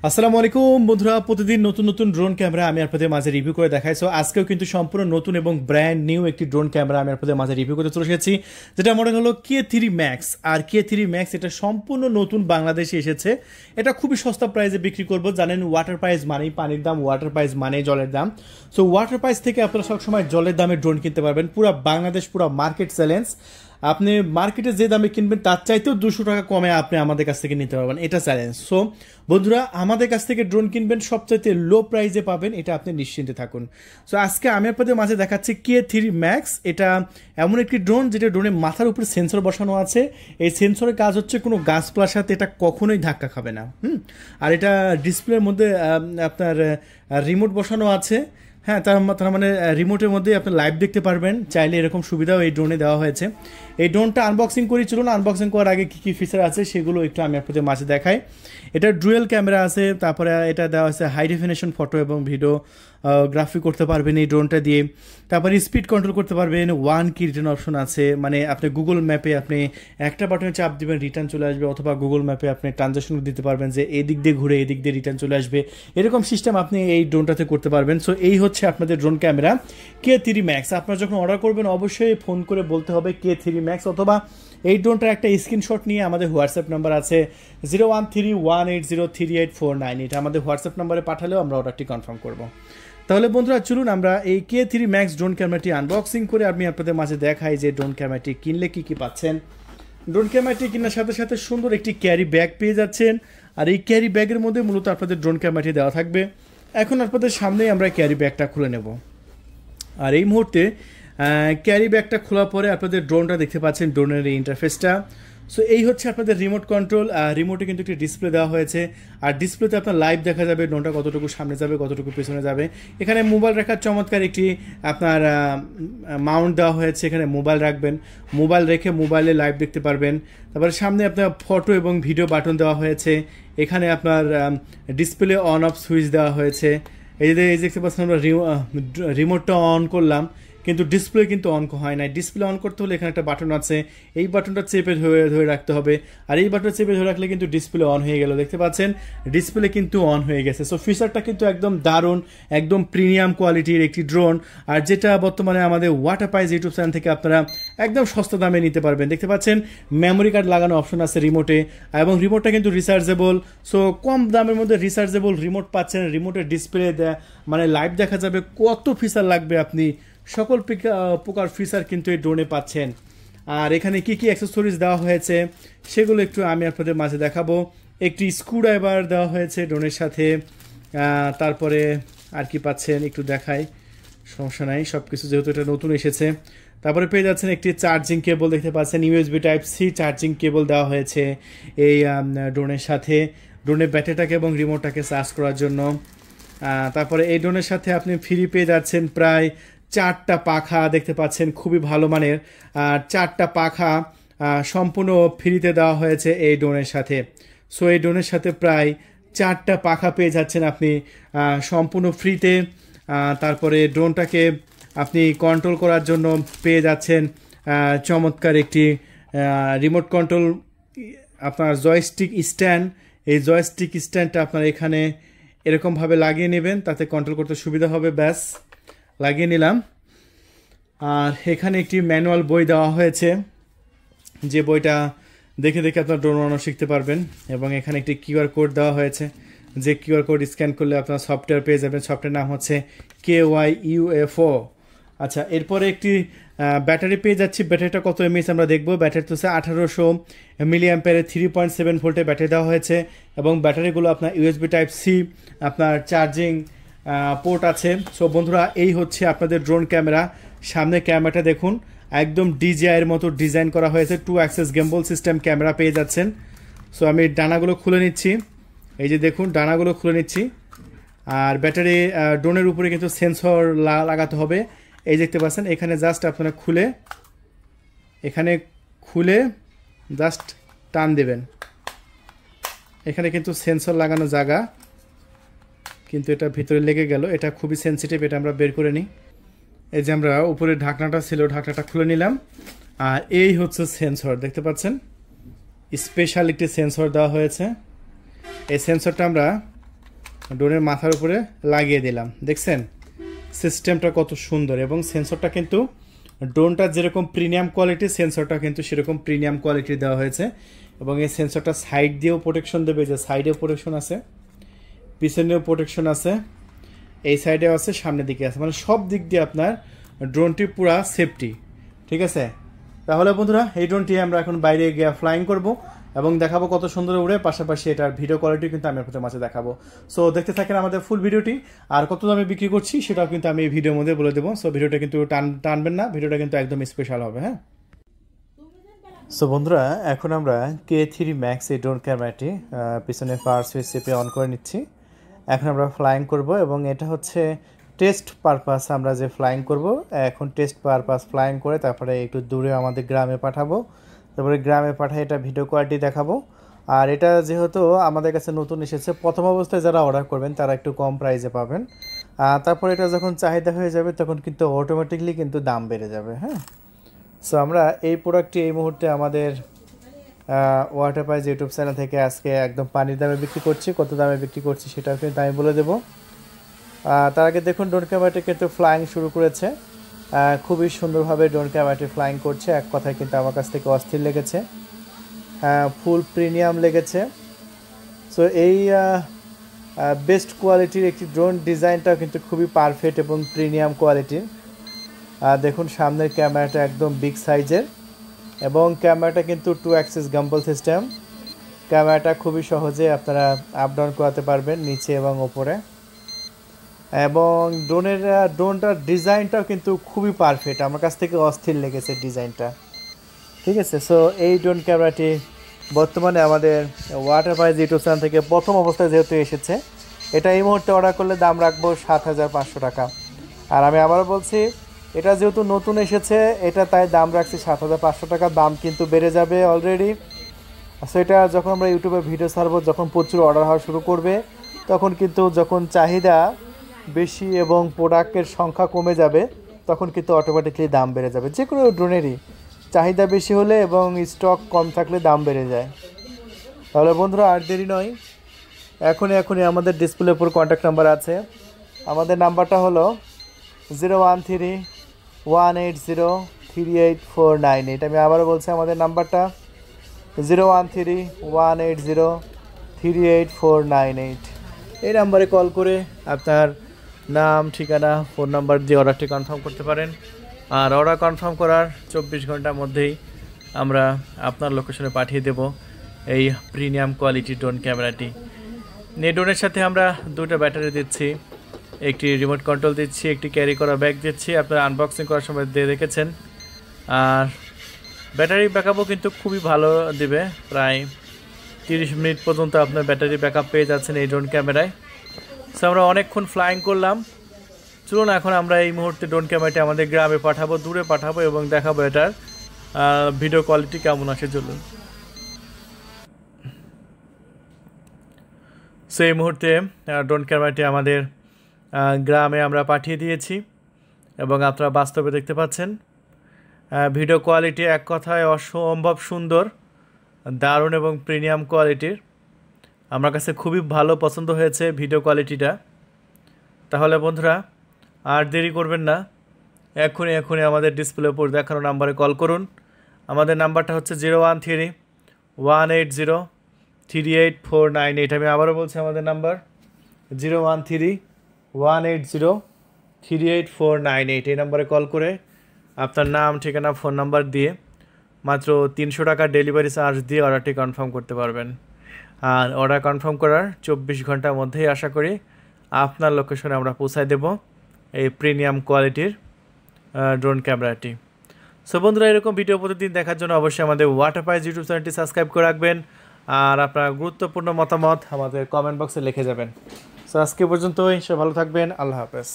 আসসালামু আলাইকুম বন্ধুরা, প্রতিদিন নতুন নতুন ড্রোন ক্যামেরা আমি আপনাদের মাঝে রিভিউ করে দেখাই। সো আজকেও কিন্তু সম্পূর্ণ নতুন এবং ব্র্যান্ড নিউ একটি ড্রোন ক্যামেরা আমি আপনাদের মাঝে রিভিউ করতে চলে এসেছি, যেটা মডেল হলো K3 Max। আর K3 Max এটা সম্পূর্ণ নতুন বাংলাদেশে এসেছে। এটা খুবই সস্তা প্রাইসে বিক্রি করবো। জানেন ওয়াটার প্রাইস মানেই পানির দাম, ওয়াটার প্রাইস মানেই জলের দাম। সো ওয়াটার প্রাইস থেকে আপনারা সবসময় জলের দামে ড্রোন কিনতে পারবেন। পুরো বাংলাদেশ, পুরো মার্কেট চ্যালেঞ্জ। আপনি মার্কেটে যে দামে কিনবেন তার চাইতেও 200 টাকা কমে আপনি আমাদের কাছ থেকে নিতে পারবেন, এটা চ্যালেঞ্জ। সো বন্ধুরা, আমাদের কাছ থেকে ড্রোন কিনবেন সবচাইতে লো প্রাইসে পাবেন, এটা আপনি নিশ্চিন্তে থাকুন। সো আজকে আমি আপনাদের মাঝে দেখাচ্ছি K3 Max। এটা এমন একটি ড্রোন যেটা ড্রোনের মাথার উপরে সেন্সর বসানো আছে। এই সেন্সরের কাজ হচ্ছে কোনো গাছপালার সাথে এটা কখনোই ধাক্কা খাবে না। আর এটা ডিসপ্লের মধ্যে আপনার রিমোট বসানো আছে। হ্যাঁ, তার মানে রিমোটের মধ্যে আপনি লাইভ দেখতে পারবেন, চাইলে এরকম সুবিধাও এই ড্রোনে দেওয়া হয়েছে। এই ড্রোনটা আনবক্সিং করি, চলুন আনবক্সিং করার আগে কী কী ফিচার আছে সেগুলো একটু আমি আপনাদের মাঝে দেখাই। এটা ডুয়েল ক্যামেরা আছে, তারপরে এটা দেওয়া আছে হাই ডেফিনেশন ফটো এবং ভিডিও গ্রাফি করতে পারবেন এই ড্রোনটা দিয়ে। তারপরে স্পিড কন্ট্রোল করতে পারবেন, ওয়ান কি রিটার্ন অপশন আছে, মানে আপনি গুগল ম্যাপে আপনি একটা বাটনে চাপ দিবেন রিটার্ন চলে আসবে, অথবা গুগল ম্যাপে আপনি ট্রানজাকশন দিতে পারবেন যে এদিক দিয়ে ঘুরে এদিক দিয়ে রিটার্ন চলে আসবে, এরকম সিস্টেম আপনি এই ড্রোনটাতে করতে পারবেন। সো এই হচ্ছে আপনাদের ড্রোন ক্যামেরা K3 Max। আপনারা যখন অর্ডার করবেন অবশ্যই ফোন করে বলতে হবে K3 Max, অথবা এই ড্রোনটার একটা স্ক্রিনশট নিয়ে আমাদের হোয়াটসঅ্যাপ নাম্বার আছে 0131803849, এটা আমাদের হোয়াটসঅ্যাপ নাম্বারে পাঠালেও আমরা অর্ডারটি কনফার্ম করব। তাহলে বন্ধুরা চলুন আমরা এই K3 Max ড্রোন ক্যামেরাটি আনবক্সিং করে আমি আপনাদের মাঝে দেখাই যে ড্রোন ক্যামেরাটি কিনলে কী কী পাচ্ছেন। ড্রোন ক্যামেরাটি কেনার সাথে সাথে সুন্দর একটি ক্যারি ব্যাগ পেয়ে যাচ্ছেন। আর এই ক্যারি ব্যাগের মধ্যে মূলত আপনাদের ড্রোন ক্যামেরাটি দেওয়া থাকবে। এখন আপনাদের সামনেই আমরা ক্যারি ব্যাগটা খুলে নেব। আর এই মুহূর্তে ক্যারি ব্যাগটা খোলার পরে আপনাদের ড্রোনটা দেখতে পাচ্ছেন, ড্রোনের এই ইন্টারফেসটা। সো এই হচ্ছে আপনাদের রিমোট কন্ট্রোল। রিমোটে কিন্তু একটি ডিসপ্লে দেওয়া হয়েছে, আর ডিসপ্লেতে আপনার লাইভ দেখা যাবে ড্রোনটা কতটুকু সামনে যাবে, কতটুকু পেছনে যাবে। এখানে মোবাইল রাখার চমৎকার একটি আপনার মাউন্ট দেওয়া হয়েছে, এখানে মোবাইল রাখবেন, মোবাইল রেখে মোবাইলে লাইভ দেখতে পারবেন। তারপরে সামনে আপনার ফটো এবং ভিডিও বাটন দেওয়া হয়েছে। এখানে আপনার ডিসপ্লে অন অফ সুইচ দেওয়া হয়েছে। এই যে দেখতে পাচ্ছেন আমরা রিমোটটা অন করলাম, কিন্তু ডিসপ্লে কিন্তু অন হয় না। ডিসপ্লে অন করতে হলে এখানে একটা বাটন আছে, এই বাটনটা চেপে ধরে রাখতে হবে। আর এই বাটনটা চেপে ধরে রাখলে কিন্তু ডিসপ্লে অন হয়ে গেল, দেখতে পাচ্ছেন ডিসপ্লে কিন্তু অন হয়ে গেছে। সো ফিচারটা কিন্তু একদম দারুণ, একদম প্রিমিয়াম কোয়ালিটির একটি ড্রোন, আর যেটা বর্তমানে আমাদের ওয়াটার প্রাইস ইউটিউব চ্যানেল থেকে আপনারা একদম সস্তা দামে নিতে পারবেন। দেখতে পাচ্ছেন মেমোরি কার্ড লাগানো অপশন আছে রিমোটে, এবং রিমোটটা কিন্তু রিচার্জেবল। সো কম দামের মধ্যে রিচার্জেবল রিমোট পাচ্ছেন। রিমোটের ডিসপ্লে মানে লাইভ দেখা যাবে, কত ফিচার লাগবে আপনি সকল প্রকার ফিচার কিন্তু এই ড্রোনে পাচ্ছেন। আর এখানে কি কি অ্যাক্সেসরিজ দেওয়া হয়েছে সেগুলো একটু আমি আপনাদের মাঝে দেখাবো। একটি স্ক্রুড্রাইভার দেওয়া হয়েছে ড্রোনের সাথে। তারপরে আর কি পাচ্ছেন একটু দেখাই, সমস্যা নাই, সব কিছু যেহেতু এটা নতুন এসেছে। তারপরে পেয়ে যাচ্ছেন একটি চার্জিং কেবল, দেখতে পাচ্ছেন USB Type-C চার্জিং কেবল দেওয়া হয়েছে এই ড্রোনের সাথে, ড্রোনের ব্যাটারিটাকে এবং রিমোটটাকে চার্জ করার জন্য। তারপরে এই ড্রোনের সাথে আপনি ফ্রি পেয়ে যাচ্ছেন প্রায় 4টা পাখা, দেখতে পাচ্ছেন খুবই ভালো মানের। 4টা পাখা সম্পূর্ণ ফ্রিতে দেওয়া হয়েছে এই ড্রোনের সাথে। সো এই ড্রোনের সাথে প্রায় 4টা পাখা পেয়ে যাচ্ছেন আপনি সম্পূর্ণ ফ্রিতে। তারপরে ড্রোনটাকে আপনি কন্ট্রোল করার জন্য পেয়ে যাচ্ছেন চমৎকার একটি রিমোট কন্ট্রোল আপনার জয়স্টিক স্ট্যান্ড। এই জয়স্টিক স্ট্যান্ডটা আপনার এখানে এরকমভাবে লাগিয়ে নেবেন, তাতে কন্ট্রোল করতে সুবিধা হবে। ব্যাস লাগিয়ে নিলাম। আর এখানে একটি ম্যানুয়াল বই দেওয়া হয়েছে, যে বইটা দেখে দেখে আপনার ড্রোন বানানো শিখতে পারবেন। এবং এখানে একটি QR কোড দেওয়া হয়েছে, যে QR কোড স্ক্যান করলে আপনার সফটওয়্যার পেয়ে যাবেন। সফটওয়্যার নাম হচ্ছে KYUFO। আচ্ছা, এরপরে একটি ব্যাটারি পেয়ে যাচ্ছি। ব্যাটারিটা কত এমএএইচ আমরা দেখবো। ব্যাটারি তো 1800 মিলিঅ্যাম্পিয়ারের 3.7 ভোল্টের ব্যাটারি দেওয়া হয়েছে, এবং ব্যাটারিগুলো আপনার USB Type-C আপনার চার্জিং পোর্ট আছে। সো বন্ধুরা, এই হচ্ছে আপনাদের ড্রোন ক্যামেরা। সামনে ক্যামেরাটা দেখুন, একদম DJI-এর মতো ডিজাইন করা হয়েছে। 2 অ্যাক্সেস গেম্বল সিস্টেম ক্যামেরা পেয়ে যাচ্ছেন। সো আমি ডানাগুলো খুলে নিচ্ছি, এই যে দেখুন ডানাগুলো খুলে নিচ্ছি। আর ব্যাটারি ড্রোনের উপরে কিন্তু সেন্সর লাগাতে হবে, এই দেখতে পাচ্ছেন। এখানে জাস্ট আপনারা খুলে জাস্ট টান দেবেন, এখানে কিন্তু সেন্সর লাগানো জায়গা, কিন্তু এটা ভিতরে লেগে গেল। এটা খুবই সেন্সিটিভ, এটা আমরা বের করে নিই। এই যে আমরা উপরে ঢাকনাটা ছিল, ঢাকনাটা খুলে নিলাম। আর এই হচ্ছে সেন্সর, দেখতে পাচ্ছেন স্পেশাল একটি সেন্সর দেওয়া হয়েছে। এই সেন্সরটা আমরা ড্রোনের মাথার উপরে লাগিয়ে দিলাম। দেখছেন সিস্টেমটা কত সুন্দর, এবং সেন্সরটা কিন্তু ড্রোনটা যেরকম প্রিমিয়াম কোয়ালিটি, সেন্সরটা কিন্তু সেরকম প্রিমিয়াম কোয়ালিটি দেওয়া হয়েছে। এবং এই সেন্সরটা সাইড দিয়েও প্রোটেকশন দেবে, যে সাইডেও প্রোটেকশন আছে, পিছনেও প্রোটেকশন আছে, এই সাইডেও আছে, সামনের দিকে আছে, মানে সব দিক দিয়ে আপনার ড্রোনটি পুরা সেফটি। ঠিক আছে, তাহলে বন্ধুরা এই ড্রোনটি আমরা এখন বাইরে গিয়ে ফ্লাইং করব এবং দেখাবো কত সুন্দর উড়ে, পাশাপাশি এটার ভিডিও কোয়ালিটি কিন্তু আমি আপনাদের মাঝে দেখাবো। সো দেখতে থাকেন আমাদের ফুল ভিডিওটি, আর কত দামে বিক্রি করছি সেটাও কিন্তু আমি এই ভিডিওর মধ্যে বলে দেবো। সো ভিডিওটা কিন্তু টানবেন না, ভিডিওটা কিন্তু একদম স্পেশাল হবে। হ্যাঁ, সো বন্ধুরা এখন আমরা K3 Max এই ড্রোন ক্যামেরাটি পিছনে পাওয়ার সুইচ চেপে অন করে নিচ্ছি। এখন আমরা ফ্লাইং করব, এবং এটা হচ্ছে টেস্ট পারপাস। আমরা যে ফ্লাইং করব এখন টেস্ট পারপাস ফ্লাইং করে তারপরে একটু দূরে আমাদের গ্রামে পাঠাবো, তারপরে গ্রামে পাঠিয়ে এটা ভিডিও কোয়ালিটি দেখাবো। আর এটা যেহেতু আমাদের কাছে নতুন এসেছে, প্রথম অবস্থায় যারা অর্ডার করবেন তারা একটু কম প্রাইসে পাবেন, তারপর এটা যখন চাহিদা হয়ে যাবে তখন কিন্তু অটোমেটিকলি কিন্তু দাম বেড়ে যাবে। হ্যাঁ, সো আমরা এই প্রোডাক্টটি এই মুহূর্তে আমাদের ওয়াটারপ্রাইজ ইউটিউব চ্যানেল থেকে আজকে একদম পানির দামে বিক্রি করছি। কত দামে বিক্রি করছি সেটাও কিন্তু আমি বলে দেবো। তার আগে দেখুন ড্রোন ক্যামেরাটি কিন্তু ফ্লাইং শুরু করেছে, খুবই সুন্দরভাবে ড্রোন ক্যামেরাটি ফ্লাইং করছে। এক কথায় কিন্তু আমার কাছ থেকে অস্থির লেগেছে, ফুল প্রিমিয়াম লেগেছে। সো এই বেস্ট কোয়ালিটির একটি ড্রোন, ডিজাইনটাও কিন্তু খুবই পারফেক্ট এবং প্রিমিয়াম কোয়ালিটির। দেখুন সামনের ক্যামেরাটা একদম বিগ সাইজের, এবং ক্যামেরাটা কিন্তু 2 অ্যাক্সিস গাম্বল সিস্টেম। ক্যামেরাটা খুবই সহজে আপনারা আপ ডাউন করাতে পারবেন নিচে এবং ওপরে, এবং ড্রোনটার ডিজাইনটাও কিন্তু খুবই পারফেক্ট, আমার কাছ থেকে অস্থির লেগেছে ডিজাইনটা। ঠিক আছে, সো এই ড্রোন ক্যামেরাটি বর্তমানে আমাদের ওয়াটারপ্রাইজ ইউটিউব চ্যানেল থেকে প্রথম অবস্থায় যেহেতু এসেছে, এটা এই মুহূর্তে অর্ডার করলে দাম রাখবো 7,500 টাকা। আর আমি আবারও বলছি, এটা যেহেতু নতুন এসেছে এটা তাই দাম রাখছি 7,500 টাকা। দাম কিন্তু বেড়ে যাবে অলরেডি। সো এটা যখন আমরা ইউটিউবে ভিডিও ছাড়বো, যখন প্রচুর অর্ডার হওয়া শুরু করবে, তখন কিন্তু যখন চাহিদা বেশি এবং প্রোডাক্টের সংখ্যা কমে যাবে, তখন কিন্তু অটোমেটিকলি দাম বেড়ে যাবে। যে কোনো ড্রোনেরই চাহিদা বেশি হলে এবং স্টক কম থাকলে দাম বেড়ে যায়। তাহলে বন্ধুরা আর দেরি নয়, এখনই আমাদের ডিসপ্লের উপর কন্ট্যাক্ট নাম্বার আছে। আমাদের নাম্বারটা হলো 013-180-38498। আমি আবারও বলছি, আমাদের নাম্বারটা 013-180-38498। এই নাম্বারে কল করে আপনার নাম, ঠিকানা, ফোন নাম্বার দিয়ে অর্ডারটি কনফার্ম করতে পারেন। আর অর্ডার কনফার্ম করার 24 ঘন্টার মধ্যেই আমরা আপনার লোকেশনে পাঠিয়ে দেব এই প্রিমিয়াম কোয়ালিটি ড্রোন ক্যামেরাটি। এই ড্রোনের সাথে আমরা 2টা ব্যাটারি দিচ্ছি, একটি রিমোট কন্ট্রোল দিচ্ছি, একটি ক্যারি করা ব্যাগ দিচ্ছি। আপনারা আনবক্সিং করার সময় দিয়ে দেখেছেন। আর ব্যাটারি ব্যাকআপও কিন্তু খুবই ভালো দেবে, প্রায় 30 মিনিট পর্যন্ত আপনার ব্যাটারি ব্যাকআপ পেয়ে যাচ্ছেন এই ড্রোন ক্যামেরায়। সো আমরা অনেকক্ষণ ফ্লাইং করলাম, চলুন এখন আমরা এই মুহূর্তে ড্রোন ক্যামেরাটি আমাদের গ্রামে পাঠাবো, দূরে পাঠাবো, এবং দেখাবো এটার ভিডিও কোয়ালিটি কেমন আসে। চলুন। সো এই মুহূর্তে ড্রোন ক্যামেরাটি আমাদের গ্রামে আমরা পাঠিয়ে দিয়েছি, এবং আপনারা বাস্তবে দেখতে পাচ্ছেন ভিডিও কোয়ালিটি এক কথায় অসম্ভব সুন্দর, দারুণ এবং প্রিমিয়াম কোয়ালিটির। আমার কাছে খুবই ভালো পছন্দ হয়েছে ভিডিও কোয়ালিটিটা। তাহলে বন্ধুরা আর দেরি করবেন না, এখনই আমাদের ডিসপ্লের উপর দেখানো নাম্বারে কল করুন। আমাদের নাম্বারটা হচ্ছে 013-180-38498। আমি আবারও বলছি, আমাদের নাম্বার 013-180-38498। এই নাম্বারে কল করে আপনার নাম, ঠিকানা, ফোন নাম্বার দিয়ে মাত্র 300 টাকা ডেলিভারি চার্জ দিয়ে অর্ডারটি কনফার্ম করতে পারবেন। আর অর্ডার কনফার্ম করার 24 ঘন্টার মধ্যেই আশা করি আপনার লোকেশনে আমরা পৌঁছায় দেব এই প্রিমিয়াম কোয়ালিটির ড্রোন ক্যামেরাটি। সো বন্ধুরা, এরকম ভিডিও প্রতিদিন দেখার জন্য অবশ্যই আমাদের ওয়াটারপ্রাইজ ইউটিউব চ্যানেলটি সাবস্ক্রাইব করে রাখবেন, আর আপনার গুরুত্বপূর্ণ মতামত আমাদের কমেন্ট বক্সে লিখে যাবেন। সো আজকে পর্যন্তই, সব ভালো থাকবেন, আল্লাহ হাফেজ।